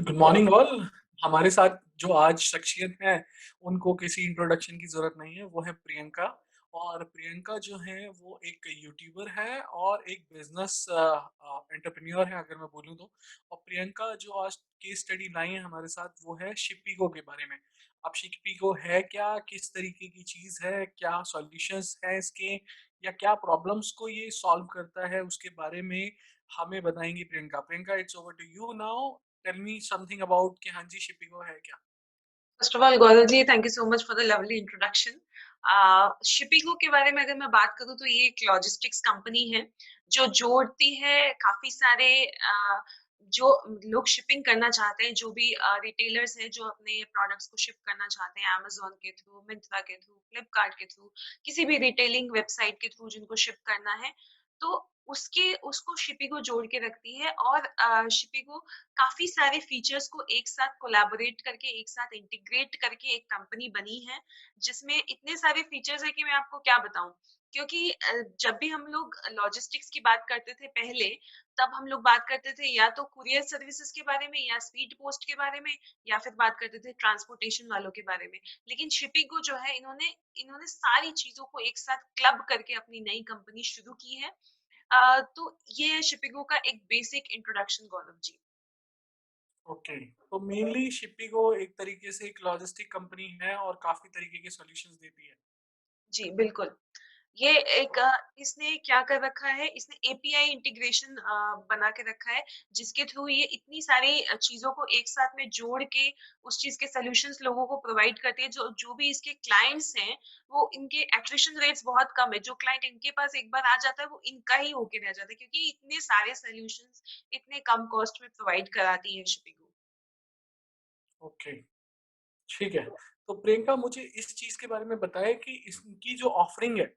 Good morning all. हमारे साथ जो आज शख्सियत है उनको किसी इंट्रोडक्शन की ज़रूरत नहीं है, वो है प्रियंका। और प्रियंका जो है वो एक यूट्यूबर है और एक बिजनेस एंटरप्रेन्योर है अगर मैं बोलूँ तो। और प्रियंका जो आज केस स्टडी लाई है हमारे साथ वो है शिपिगो के बारे में। अब शिपिगो है क्या, किस तरीके की चीज़ है, क्या सॉल्यूशंस हैं इसके, या क्या प्रॉब्लम्स को ये सॉल्व करता है, उसके बारे में हमें बताएंगी Priyanka. Priyanka, it's over to you now. Tell me something about कि हाँ जी शिपिगो है क्या। First of all Gaurav ji, thank you so much for the lovely introduction. शिपिंगो के बारे में अगर मैं बात करूँ तो ये एक लॉजिस्टिक्स कंपनी है जो जोड़ती है काफी सारे जो लोग शिपिंग करना चाहते हैं, जो भी रिटेलर्स हैं जो अपने प्रोडक्ट्स को शिप करना चाहते हैं अमेजोन के थ्रू, मिंत्रा के थ्रू, फ्लिपकार्ट के थ्रू, किसी भी रिटेलिंग वेबसाइट के थ्रू जिनको शिप करना है, तो उसके उसको शिपिंगो जोड़ के रखती है। और शिपिंगो काफी सारे फीचर्स को एक साथ कोलैबोरेट करके, एक साथ इंटीग्रेट करके एक कंपनी बनी है, जिसमें इतने सारे फीचर्स है कि मैं आपको क्या बताऊं। क्योंकि जब भी हम लोग लॉजिस्टिक्स की बात करते थे पहले, तब हम लोग बात करते थे या तो कुरियर सर्विसेज के बारे में, या स्पीड पोस्ट के बारे में, या फिर बात करते थे ट्रांसपोर्टेशन वालों के बारे में। लेकिन शिपिंग को जो है, इन्होंने इन्होंने सारी चीजों को एक साथ क्लब करके अपनी नई कंपनी शुरू की है। तो ये है शिपिंगो का एक basic introduction, Gaurav ji. Okay, तो मेनली शिपिगो एक तरीके से एक लॉजिस्टिक कंपनी है और काफी तरीके के सॉल्यूशंस देती है। जी, बिल्कुल। ये एक इसने क्या कर रखा है, इसने एपीआई इंटीग्रेशन बना के रखा है, जिसके थ्रू ये इतनी सारी चीज़ों को एक साथ में जोड़ के उस चीज़ के सॉल्यूशंस लोगों को प्रोवाइड करती है। जो जो भी इसके क्लाइंट्स हैं, वो इनके एट्रिशन रेट्स बहुत कम है। जो क्लाइंट इनके पास एक बार आ जाता है, वो इनका ही होके रह जाता है, क्योंकि इतने सारे सॉल्यूशंस इतने कम कॉस्ट में प्रोवाइड कराती है शिपिंग। ओके, ठीक है। तो प्रियंका, मुझे इस चीज के बारे में बताएं कि इसकी जो ऑफरिंग है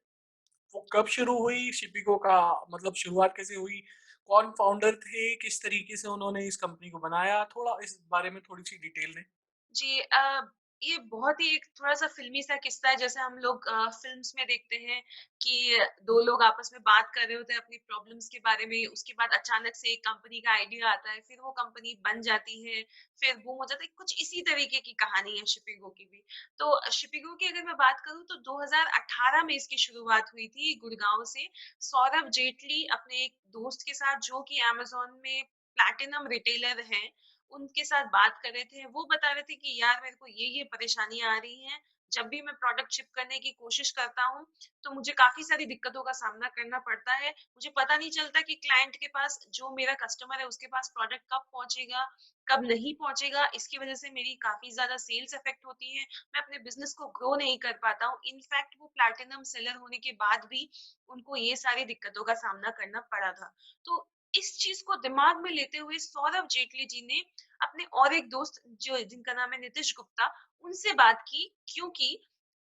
वो कब शुरू हुई, शिपिगो का मतलब शुरुआत कैसे हुई, कौन फाउंडर थे, किस तरीके से उन्होंने इस कंपनी को बनाया, थोड़ा इस बारे में थोड़ी सी डिटेल दें। जी, ये बहुत ही एक थोड़ा-सा फ़िल्मी सा किस्सा है, जैसे हम लोग फ़िल्म्स में देखते हैं कि 2 लोग आपस में बात कर रहे होते हैं अपनी प्रॉब्लम्स के बारे में, उसके बाद अचानक से एक कंपनी का आइडिया आता है, फिर वो कंपनी बन जाती है, फिर बूम हो जाता है। कुछ इसी तरीके की कहानी है शिपिंगो की भी। तो शिपिंगो की अगर मैं बात करूँ तो 2018 में इसकी शुरुआत हुई थी गुड़गाँव से। सौरभ जेटली अपने एक दोस्त के साथ, जो कि अमेज़न में प्लैटिनम रिटेलर हैं, उनके साथ बात कर रहे थे। वो बता रहे थे कि यार, मेरे को ये परेशानियाँ आ रही हैं। जब भी मैं प्रोडक्ट शिप करने की कोशिश करता हूँ, तो मुझे काफ़ी सारी दिक्कतों का सामना करना पड़ता है। मुझे पता नहीं चलता कि क्लाइंट के पास, जो मेरा कस्टमर है, उसके पास प्रोडक्ट कब पहुँचेगा, कब नहीं पहुँचेगा। इसकी वज़ह से मेरी काफ़ी ज़्यादा सेल्स अफ़ेक्ट होती है। मैं अपने बिज़नेस को ग्रो नहीं कर पाता हूँ। इनफैक्ट वो प्लैटिनम सेलर होने के बाद भी उनको ये सारी दिक्कतों का सामना करना पड़ा था। तो इस चीज़ को दिमाग में लेते हुए सौरभ जेटली जी ने अपने और एक दोस्त, जो जिनका नाम है नीतिश गुप्ता, उनसे बात की। क्योंकि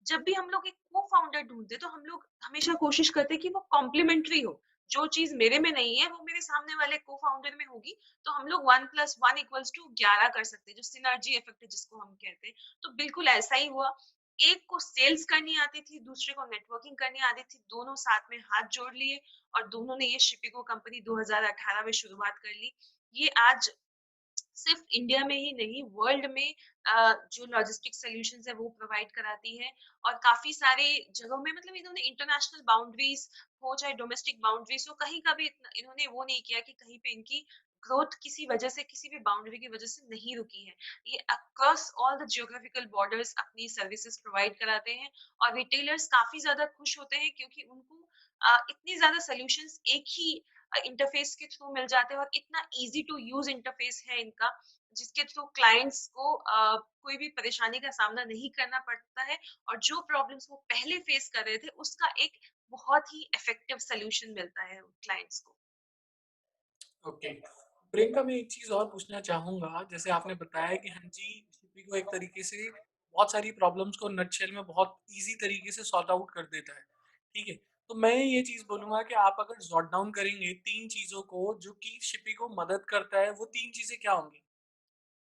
जब भी हम लोग एक को-फाउंडर ढूँढते हैं, तो हम लोग हमेशा कोशिश करते हैं कि वो कॉम्प्लीमेंट्री हो। जो चीज़ मेरे में नहीं है, वो मेरे सामने वाले को-फाउंडर में होगी, तो हम लोग 1 + 1 = 11 कर सकते हैं, जो सिनर्जी इफेक्ट है जिसको हम कहते हैं। तो बिल्कुल ऐसा ही हुआ। एक को सेल्स करनी आती थी, दूसरे को नेटवर्किंग करनी आती थी, दोनों साथ में हाथ जोड़ लिए और दोनों ने ये शिपिंगो कंपनी 2018 में शुरुआत कर ली। ये आज सिर्फ इंडिया में ही नहीं, वर्ल्ड में जो लॉजिस्टिक सॉल्यूशंस है वो प्रोवाइड कराती है। और काफी सारे जगहों में, मतलब इन्होंने इंटरनेशनल बाउंड्रीज हो चाहे डोमेस्टिक बाउंड्रीज हो, कहीं का भी इन्होंने वो नहीं किया कि कहीं पे इनकी ग्रोथ किसी वजह से, किसी भी बाउंड्री की वजह से नहीं रुकी है। ये across all the geographical borders अपनी सर्विसेज प्रोवाइड कराते हैं। और रिटेलर्स काफी ज्यादा खुश होते हैं, क्योंकि उनको इतनी ज्यादा सॉल्यूशंस एक ही इंटरफेस के थ्रू मिल जाते हैं, और इतना इजी टू यूज इंटरफेस है इनका, जिसके थ्रू क्लाइंट्स को कोई भी परेशानी का सामना नहीं करना पड़ता है। और जो प्रॉब्लम्स वो पहले फेस कर रहे थे, उसका एक बहुत ही इफेक्टिव सॉल्यूशन मिलता है क्लाइंट्स को। ओके, प्रियंका, मैं एक चीज और पूछना चाहूंगा। जैसे आपने बताया कि हाँ जी शिपिंगो एक तरीके से बहुत सारी प्रॉब्लम्स को नटशेल में बहुत इजी तरीके से सॉर्ट आउट कर देता है, ठीक है। तो मैं ये चीज बोलूंगा कि आप अगर जॉट डाउन करेंगे तीन चीजों को जो कि शिपिंगो मदद करता है, वो तीन चीजें क्या होंगी।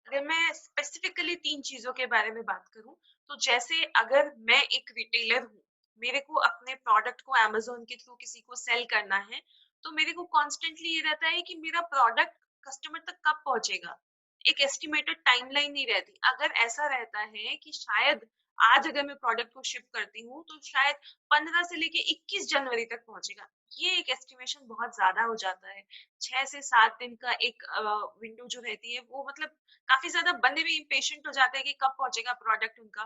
अगर मैं स्पेसिफिकली 3 चीज़ों के बारे में बात करूँ, तो जैसे अगर मैं एक रिटेलर हूँ, मेरे को अपने प्रोडक्ट को अमेज़न के थ्रू किसी को सेल करना है, तो मेरे को कॉन्स्टेंटली ये रहता है कि मेरा प्रोडक्ट कस्टमर तक कब पहुँचेगा? एक एस्टिमेटेड टाइमलाइन नहीं रहती। अगर ऐसा रहता है कि शायद आज अगर मैं प्रोडक्ट को शिप करती हूँ, तो शायद 15 से लेके 21 जनवरी तक पहुँचेगा। ये एक एस्टिमेशन बहुत ज़्यादा हो जाता है। 6 से 7 दिन का एक विंडो जो रहती है, वो मतलब काफ़ी ज़्यादा बंदे भी इम्पेशेंट हो जाते हैं कि कब पहुँचेगा प्रोडक्ट उनका।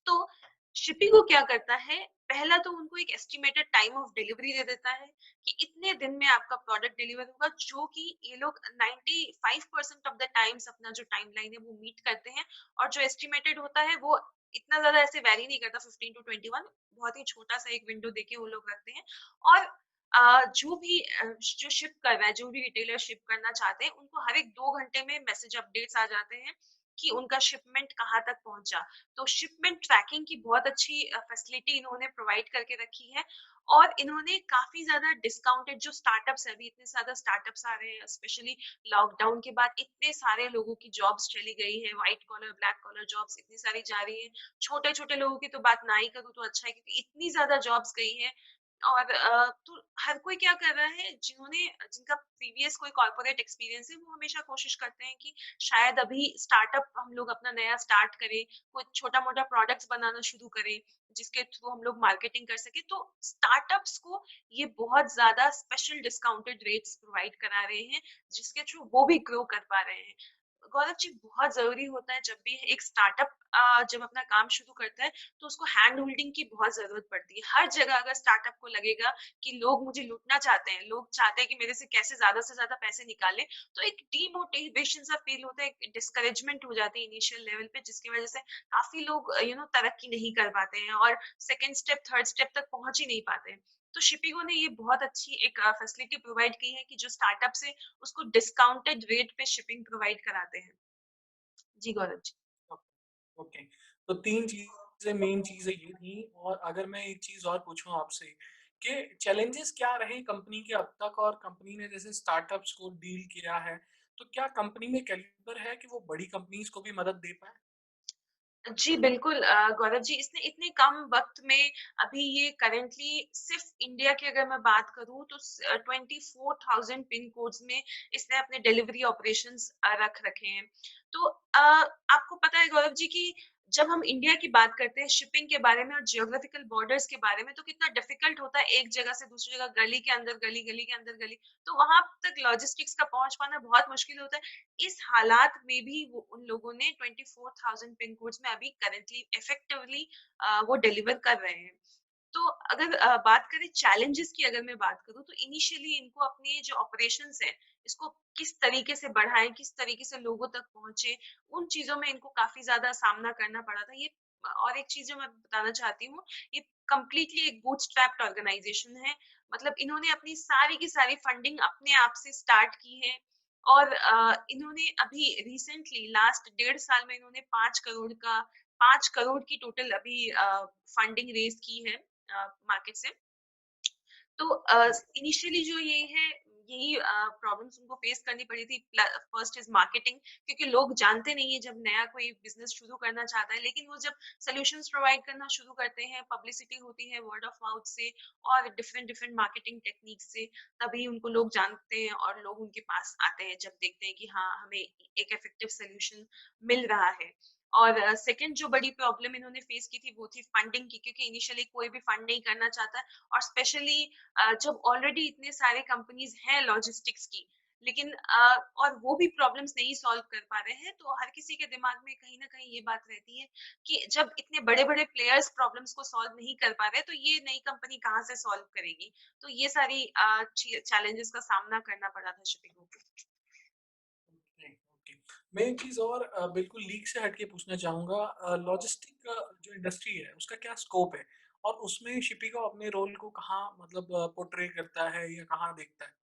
तो शिपिंग को क्या करता है, पहला तो उनको एक एस्टिमेटेड टाइम ऑफ डिलीवरी दे देता है कि इतने दिन में आपका प्रोडक्ट डिलीवर होगा, जो कि ये लोग 95% ऑफ द टाइम्स अपना जो टाइमलाइन है वो मीट करते हैं। और जो एस्टिमेटेड होता है वो इतना ज्यादा ऐसे वैरी नहीं करता, 15 टू 21, बहुत ही छोटा सा एक विंडो देके वो लोग रखते हैं। और जो भी जो शिप कर रहा है, जो भी रिटेलर शिप करना चाहते हैं, उनको हर एक 2 घंटे में मैसेज अपडेट्स आ जाते हैं कि उनका शिपमेंट कहाँ तक पहुंचा। तो शिपमेंट ट्रैकिंग की बहुत अच्छी फैसिलिटी इन्होंने प्रोवाइड करके रखी है। और इन्होंने काफी ज्यादा डिस्काउंटेड जो स्टार्टअप्स है, अभी इतने ज्यादा स्टार्टअप्स आ रहे हैं, स्पेशली लॉकडाउन के बाद इतने सारे लोगों की जॉब्स चली गई है, white collar black collar jobs इतनी सारी जा रही है। छोटे छोटे लोगों की तो बात ना ही करूँ तो अच्छा है, क्योंकि इतनी ज्यादा जॉब्स गई है। और तो हर कोई क्या कर रहा है, जिनका प्रीवियस कोई कॉर्पोरेट एक्सपीरियंस है, वो हमेशा कोशिश करते हैं कि शायद अभी स्टार्टअप हम लोग अपना नया स्टार्ट करें, कुछ छोटा-मोटा प्रोडक्ट्स बनाना शुरू करें, जिसके थ्रू हम लोग मार्केटिंग कर सकें। तो स्टार्टअप्स को ये बहुत ज़्यादा स्पेशल डिस्काउंटेड रेट्स प्रोवाइड करा रहे हैं, जिसके थ्रू वो भी ग्रो कर पा रहे हैं। गौरव जी, बहुत ज़रूरी होता है जब भी एक स्टार्टअप जब अपना काम शुरू करता है, तो उसको हैंड होल्डिंग की बहुत ज़रूरत पड़ती है। हर जगह अगर स्टार्टअप को लगेगा कि लोग मुझे लूटना चाहते हैं, लोग चाहते हैं कि मेरे से कैसे ज़्यादा से ज़्यादा पैसे निकालें, तो एक डीमोटिवेशन सा फील होता है, एक डिस्करेजमेंट हो जाती है इनिशियल लेवल पे, जिसकी वजह से काफ़ी लोग तरक्की नहीं कर पाते हैं और सेकंड स्टेप, थर्ड स्टेप तक पहुँच ही नहीं पाते हैं। तो शिपिंगो ने ये बहुत अच्छी एक फैसिलिटी प्रोवाइड की है कि जो स्टार्टअप्स है, उसको डिस्काउंटेड रेट पे शिपिंग प्रोवाइड कराते हैं। जी, गौरव जी। ओके। तो 3 चीज़ें मेन चीज़ें ये थी और अगर मैं एक चीज़ और पूछूँ आपसे कि चैलेंजेस क्या रहे कंपनी के अब तक और कंपनी ने जैसे स्टार्टअप्स को डील किया है, तो क्या कंपनी में कैलिबर है कि वो बड़ी कंपनीज़ को भी मदद दे पाए? जी, बिल्कुल गौरव जी, इसने इतने कम वक़्त में अभी ये करंटली सिर्फ़ इंडिया की अगर मैं बात करूँ तो 24,000 पिन कोड्स में इसने अपने डिलीवरी ऑपरेशंस रख रखे हैं। तो आपको पता है गौरव जी कि जब हम इंडिया की बात करते हैं शिपिंग के बारे में और जियोग्राफिकल बॉर्डर्स के बारे में, तो कितना डिफ़िकल्ट होता है एक जगह से दूसरी जगह, गली के अंदर गली, गली के अंदर गली, तो वहाँ तक लॉजिस्टिक्स का पहुँच पाना बहुत मुश्किल होता है। इस हालात में भी वो उन लोगों ने 24,000 पिन कोड्स में अभी करंटली इफेक्टिवली वो डिलीवर कर रहे हैं। तो अगर बात करें चैलेंजेस की, अगर मैं बात करूँ, तो इनिशियली इनको अपने जो ऑपरेशंस है, इसको किस तरीके से बढ़ाएँ, किस तरीके से लोगों तक पहुँचे, उन चीज़ों में इनको काफ़ी ज़्यादा सामना करना पड़ा था। ये और एक चीज़ जो मैं बताना चाहती हूँ, ये कंप्लीटली एक बूटस्ट्रैप्ड ऑर्गनाइज़ेशन है। मतलब इन्होंने अपनी सारी की सारी फंडिंग अपने आप से स्टार्ट की है। और इन्होंने अभी रिसेंटली लास्ट 1.5 साल में इन्होंने 5 करोड़ की टोटल अभी फंडिंग रेज़ की है मार्केट से। तो इनिशियली जो ये है, यही प्रॉब्लम्स उनको फेस करनी पड़ी थी। फर्स्ट इज मार्केटिंग, क्योंकि लोग जानते नहीं है जब नया कोई बिजनेस शुरू करना चाहता है, लेकिन वो जब सॉल्यूशंस प्रोवाइड करना शुरू करते हैं, पब्लिसिटी होती है वर्ड ऑफ माउथ से और डिफरेंट डिफरेंट मार्केटिंग टेक्निक से, तभी उनको लोग जानते हैं और लोग उनके पास आते हैं जब देखते हैं कि हाँ, हमें एक इफेक्टिव सोल्यूशन मिल रहा है। और सेकंड जो बड़ी प्रॉब्लम इन्होंने फेस की थी वो थी फंडिंग की, क्योंकि इनिशियली कोई भी फंड नहीं करना चाहता। और स्पेशली जब ऑलरेडी इतने सारे कंपनीज हैं लॉजिस्टिक्स की, लेकिन और वो भी प्रॉब्लम्स नहीं सॉल्व कर पा रहे हैं, तो हर किसी के दिमाग में कहीं ना कहीं ये बात रहती है कि जब इतने बड़े बड़े प्लेयर्स प्रॉब्लम्स को सॉल्व नहीं कर पा रहे, तो ये नई कंपनी कहाँ से सॉल्व करेगी। तो ये सारी चैलेंजेस का सामना करना पड़ा था शिपिंग को। Okay, okay. मैं एक चीज़ और बिल्कुल लीक से हट के पूछना चाहूँगा लॉजिस्टिक का जो इंडस्ट्री है, उसका क्या स्कोप है? और उसमें शिपिंग अपने रोल को कहाँ मतलब पोर्ट्रे करता है या कहाँ देखता है?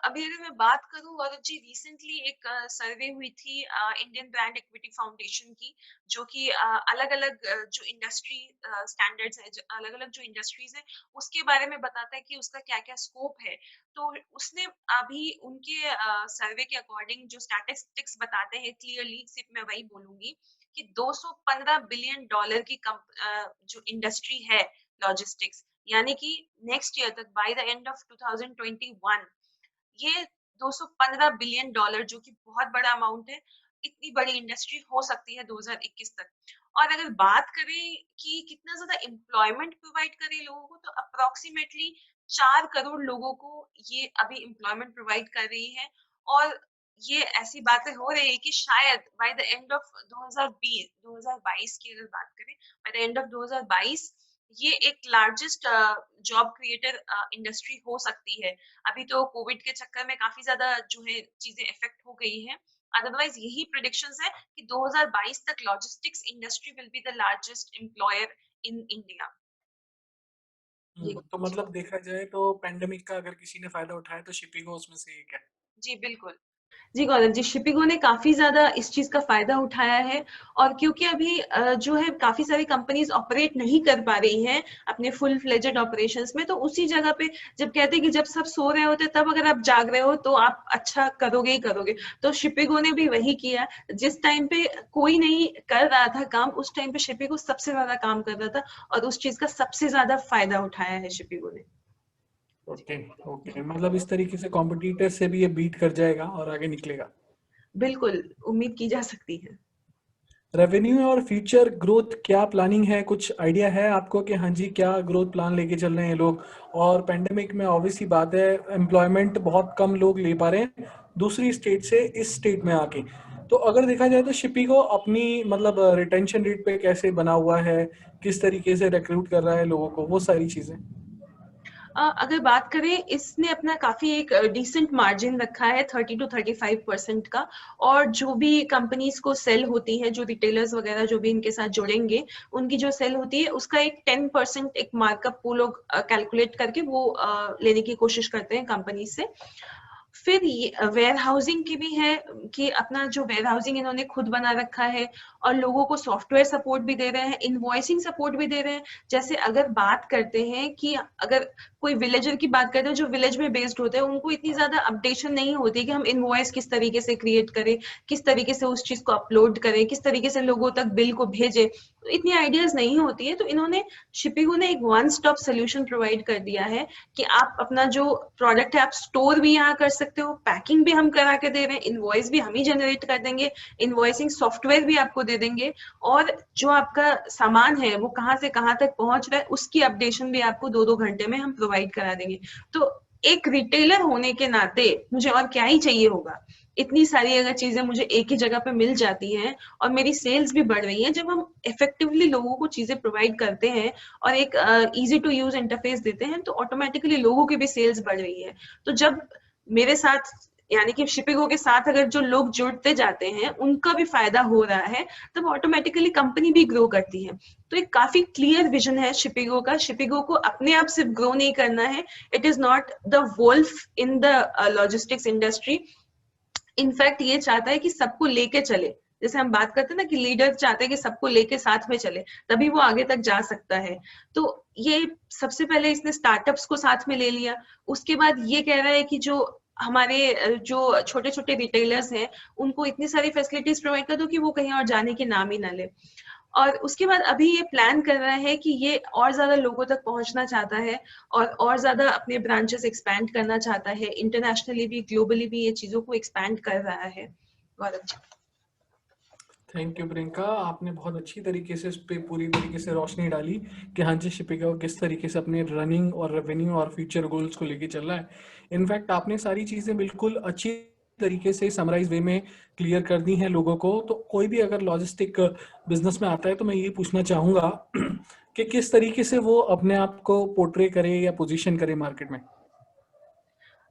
अभी अगर मैं बात करूँ गौरव जी, रिसेंटली एक सर्वे हुई थी इंडियन ब्रांड इक्विटी फाउंडेशन की, जो कि अलग-अलग जो इंडस्ट्री स्टैंडर्ड्स है, अलग-अलग जो इंडस्ट्रीज है, उसके बारे में बताता है कि उसका क्या-क्या स्कोप है। तो उसने अभी उनके सर्वे के अकॉर्डिंग जो स्टैटिस्टिक्स बताते हैं क्लियरली, सिर्फ मैं वही बोलूंगी कि 215 बिलियन डॉलर की जो इंडस्ट्री है लॉजिस्टिक्स, यानी कि नेक्स्ट ईयर तक बाय द एंड ऑफ 2021 ये $215 बिलियन, जो कि बहुत बड़ा अमाउंट है। इतनी बड़ी इंडस्ट्री हो सकती है 2021 तक। और अगर बात करें कि कितना ज़्यादा एम्प्लॉयमेंट प्रोवाइड करे लोगों को, तो अप्रॉक्सिमेटली 4 करोड़ लोगों को ये अभी एम्प्लॉयमेंट प्रोवाइड कर रही है। और ये ऐसी बातें हो रही है कि शायद बाय द एंड ऑफ 2022 की अगर बात करें, बाय द एंड ऑफ 2022 ये एक लार्जेस्ट जॉब क्रिएटर इंडस्ट्री हो सकती है। अभी तो कोविड के चक्कर में काफ़ी ज़्यादा जो है चीज़ें इफ़ेक्ट हो गई हैं। अदरवाइज़ यही प्रेडिक्शंस है कि 2022 तक logistics industry will be the largest employer in India. जी, तो मतलब देखा जाए तो पैंडेमिक का अगर किसी ने फ़ायदा उठाया तो शिपिंग उसमें से एक है। जी बिल्कुल। जी गौरव जी, शिपिंगो ने काफ़ी ज़्यादा इस चीज़ का फ़ायदा उठाया है। और क्योंकि अभी जो है काफ़ी सारी कंपनीज़ ऑपरेट नहीं कर पा रही हैं अपने फुल फ्लेजेड ऑपरेशंस में, तो उसी जगह पे जब कहते हैं कि जब सब सो रहे होते हैं तब अगर आप जाग रहे हो तो आप अच्छा करोगे ही करोगे। तो शिपिंगो ने भी वही किया। जिस टाइम पे कोई नहीं कर रहा था काम, उस टाइम पे शिपिंगो सबसे ज़्यादा काम कर रहा था और उस चीज़ का सबसे ज़्यादा फ़ायदा उठाया है शिपिंगो ने। Okay, okay. मतलब इस तरीके से कॉम्पिटिटर से भी ये बीट कर जाएगा और आगे निकलेगा। बिल्कुल, उम्मीद की जा सकती है। रेवेन्यू और फ्यूचर ग्रोथ क्या प्लानिंग है? कुछ आइडिया है आपको कि हाँ जी, क्या ग्रोथ प्लान लेके चल रहे हैं लोग? और पैंडेमिक में ऑब्वियस सी बात है, एम्प्लॉयमेंट बहुत कम लोग ले पा रहे हैं, दूसरी स्टेट से इस स्टेट में आके। तो अगर देखा जाए तो शिपी को अपनी मतलब रिटेंशन रेट पे कैसे बना हुआ है? किस तरीके से रिक्रूट कर रहा है लोगों को? वो सारी चीज़ें। अगर बात करें, इसने अपना काफ़ी एक डिसेंट मार्जिन रखा है 30 टू 35% का। और जो भी कंपनीज़ को सेल होती है, जो रिटेलर्स वगैरह जो भी इनके साथ जुड़ेंगे, उनकी जो सेल होती है उसका एक 10% एक मार्कअप वो लोग कैलकुलेट करके वो लेने की कोशिश करते हैं कंपनी से। फिर ये वेयर हाउसिंग की भी है कि अपना जो वेयर हाउसिंग इन्होंने खुद बना रखा है। और लोगों को सॉफ्टवेयर सपोर्ट भी दे रहे हैं, इनवॉइसिंग सपोर्ट भी दे रहे हैं। जैसे अगर बात करते हैं कि अगर कोई विलेजर की बात करते हैं जो विलेज में बेस्ड होते हैं, उनको इतनी ज्यादा अपडेशन नहीं होती कि हम इनवॉइस किस तरीके से क्रिएट करें, किस तरीके से उस चीज को अपलोड करें, किस तरीके से लोगों तक बिल को भेजें, तो इतनी आइडियाज नहीं होती है। तो इन्होंने शिपिंगो ने एक वन स्टॉप सोल्यूशन प्रोवाइड कर दिया है कि आप अपना जो प्रोडक्ट है आप स्टोर भी यहाँ कर सकते हो, पैकिंग भी हम करा के दे रहे हैं, इनवॉइस भी हम ही जनरेट कर देंगे, इनवॉइसिंग सॉफ्टवेयर भी आपको दे देंगे। और जो आपका सामान है वो कहाँ से कहाँ तक पहुंच रहा है उसकी अपडेशन भी आपको 2-2 घंटे में हम प्रोवाइड करा देंगे। तो एक रिटेलर होने के नाते मुझे और क्या ही चाहिए होगा। इतनी सारी अगर चीजें मुझे एक ही जगह पे मिल जाती हैं और मेरी सेल्स भी बढ़ रही है, जब हम इफेक्टिवली लोगों को चीजें प्रोवाइड करते हैं और एक इजी टू यूज इंटरफेस देते हैं, तो ऑटोमेटिकली लोगों की भी सेल्स बढ़ रही है। तो जब मेरे साथ यानी कि शिपिंगो के साथ अगर जो लोग जुड़ते जाते हैं उनका भी फायदा हो रहा है, तब ऑटोमेटिकली कंपनी भी ग्रो करती है। तो एक काफी क्लियर विजन है शिपिंगो का। शिपिंगो को अपने आप सिर्फ ग्रो नहीं करना है। It is not the Wolff in the logistics industry. In fact ये चाहता है कि सबको लेके चले। जैसे हम बात करते हैं ना कि लीडर चाहते हैं कि सबको लेके साथ में चले, तभी वो आगे तक जा सकता है। तो ये सबसे पहले इसने स्टार्टअप्स को साथ में ले लिया। उसके बाद ये कह रहा है कि जो हमारे जो छोटे छोटे रिटेलर्स हैं उनको इतनी सारी फैसिलिटीज प्रोवाइड कर दो कि वो कहीं और जाने के नाम ही ना ले। और उसके बाद अभी ये प्लान कर रहा है कि ये और ज्यादा लोगों तक पहुंचना चाहता है और ज्यादा अपने ब्रांचेस एक्सपैंड करना चाहता है, इंटरनेशनली भी ग्लोबली भी ये चीजों को एक्सपैंड कर रहा है। गौरव जी। थैंक यू प्रियंका, आपने बहुत अच्छी तरीके से इस पे पूरी तरीके से रोशनी डाली कि हाँ जी, शिपिका किस तरीके से अपने रनिंग और रेवेन्यू और फ्यूचर गोल्स को लेके चल रहा है। इनफैक्ट आपने सारी चीज़ें बिल्कुल अच्छी तरीके से समराइज वे में क्लियर कर दी हैं लोगों को। तो कोई भी अगर लॉजिस्टिक बिजनेस में आता है तो मैं ये पूछना चाहूँगा कि किस तरीके से वो अपने आप को पोर्ट्रे करे या पोजीशन करे मार्केट में।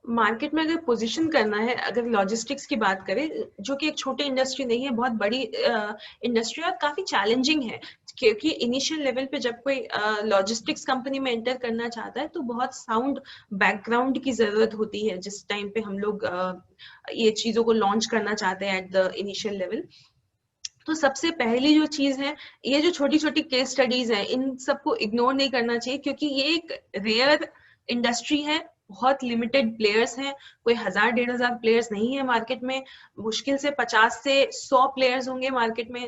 मार्केट में अगर पोजीशन करना है, अगर लॉजिस्टिक्स की बात करें, जो कि एक छोटी इंडस्ट्री नहीं है, बहुत बड़ी इंडस्ट्री और काफी चैलेंजिंग है। क्योंकि इनिशियल लेवल पे जब कोई लॉजिस्टिक्स कंपनी में एंटर करना चाहता है तो बहुत साउंड बैकग्राउंड की जरूरत होती है जिस टाइम पे हम लोग ये चीजों को लॉन्च करना चाहते हैं एट द इनिशियल लेवल। तो सबसे पहली जो चीज है, ये जो छोटी छोटी केस स्टडीज है इन सबको इग्नोर नहीं करना चाहिए, क्योंकि ये एक रेयर इंडस्ट्री है। बहुत लिमिटेड प्लेयर्स हैं, कोई 1000 डेढ़ हज़ार प्लेयर्स नहीं है मार्केट में, मुश्किल से 50 से 100 प्लेयर्स होंगे मार्केट में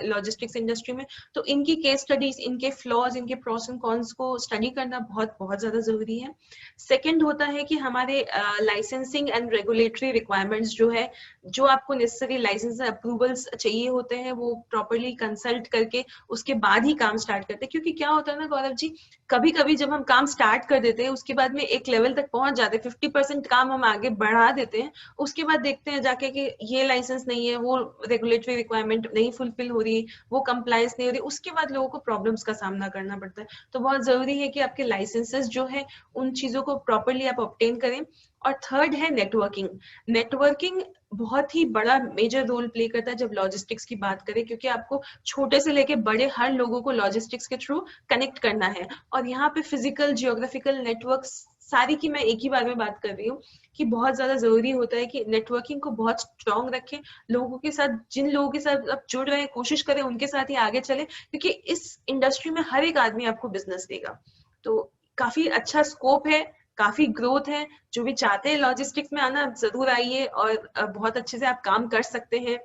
लॉजिस्टिक्स इंडस्ट्री में। तो इनकी केस स्टडीज, इनके फ्लॉज, इनके प्रोस एंड कॉन्स को स्टडी करना बहुत बहुत ज्यादा जरूरी है। सेकंड होता है कि हमारे लाइसेंसिंग एंड रेगुलेटरी रिक्वायरमेंट्स जो है, जो आपको नेसेसरी लाइसेंस अप्रूवल्स चाहिए होते हैं, वो प्रॉपरली कंसल्ट करके उसके बाद ही काम स्टार्ट करते हैं। क्योंकि क्या होता है ना गौरव जी, कभी कभी जब हम काम स्टार्ट कर देते हैं, उसके बाद में एक लेवल तक पहुंच जाते हैं, 50% काम हम आगे बढ़ा देते हैं, उसके बाद देखते हैं जाके कि ये लाइसेंस नहीं है, वो रेगुलेटरी रिक्वायरमेंट नहीं फुलफिल हो रही, वो कंप्लायंस नहीं हो रही, उसके बाद लोगों को प्रॉब्लम्स का सामना करना पड़ता है। तो बहुत जरूरी है कि आपके लाइसेंसेस जो है, उन चीजों को प्रॉपरली आप ऑब्टेन करें। और थर्ड है नेटवर्किंग। नेटवर्किंग बहुत ही बड़ा मेजर रोल प्ले करता है जब लॉजिस्टिक्स की बात करें, क्योंकि आपको छोटे से लेके बड़े हर लोगों को लॉजिस्टिक्स के थ्रू कनेक्ट करना है। और यहाँ पे फिजिकल जियोग्राफिकल नेटवर्क सारी की मैं एक ही बार में बात कर रही हूँ कि बहुत ज्यादा जरूरी होता है कि नेटवर्किंग को बहुत स्ट्रांग रखें। लोगों के साथ, जिन लोगों के साथ आप जुड़ रहे हैं, कोशिश करें उनके साथ ही आगे चले, क्योंकि इस इंडस्ट्री में हर एक आदमी आपको बिजनेस देगा। तो काफी अच्छा स्कोप है, काफी ग्रोथ है। जो भी चाहते हैं लॉजिस्टिक्स में आना, जरूर आइए, और बहुत अच्छे से आप काम कर सकते हैं।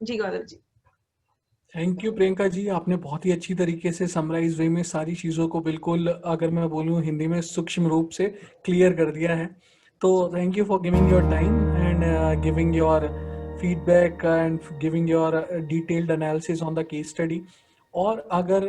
जी गौरव जी। थैंक यू प्रियंका जी, आपने बहुत ही अच्छी तरीके से समराइज वे में सारी चीज़ों को बिल्कुल, अगर मैं बोलूँ हिंदी में, सूक्ष्म रूप से क्लियर कर दिया है। तो thank you for giving your time and giving your feedback and giving your detailed analysis on the case study. और अगर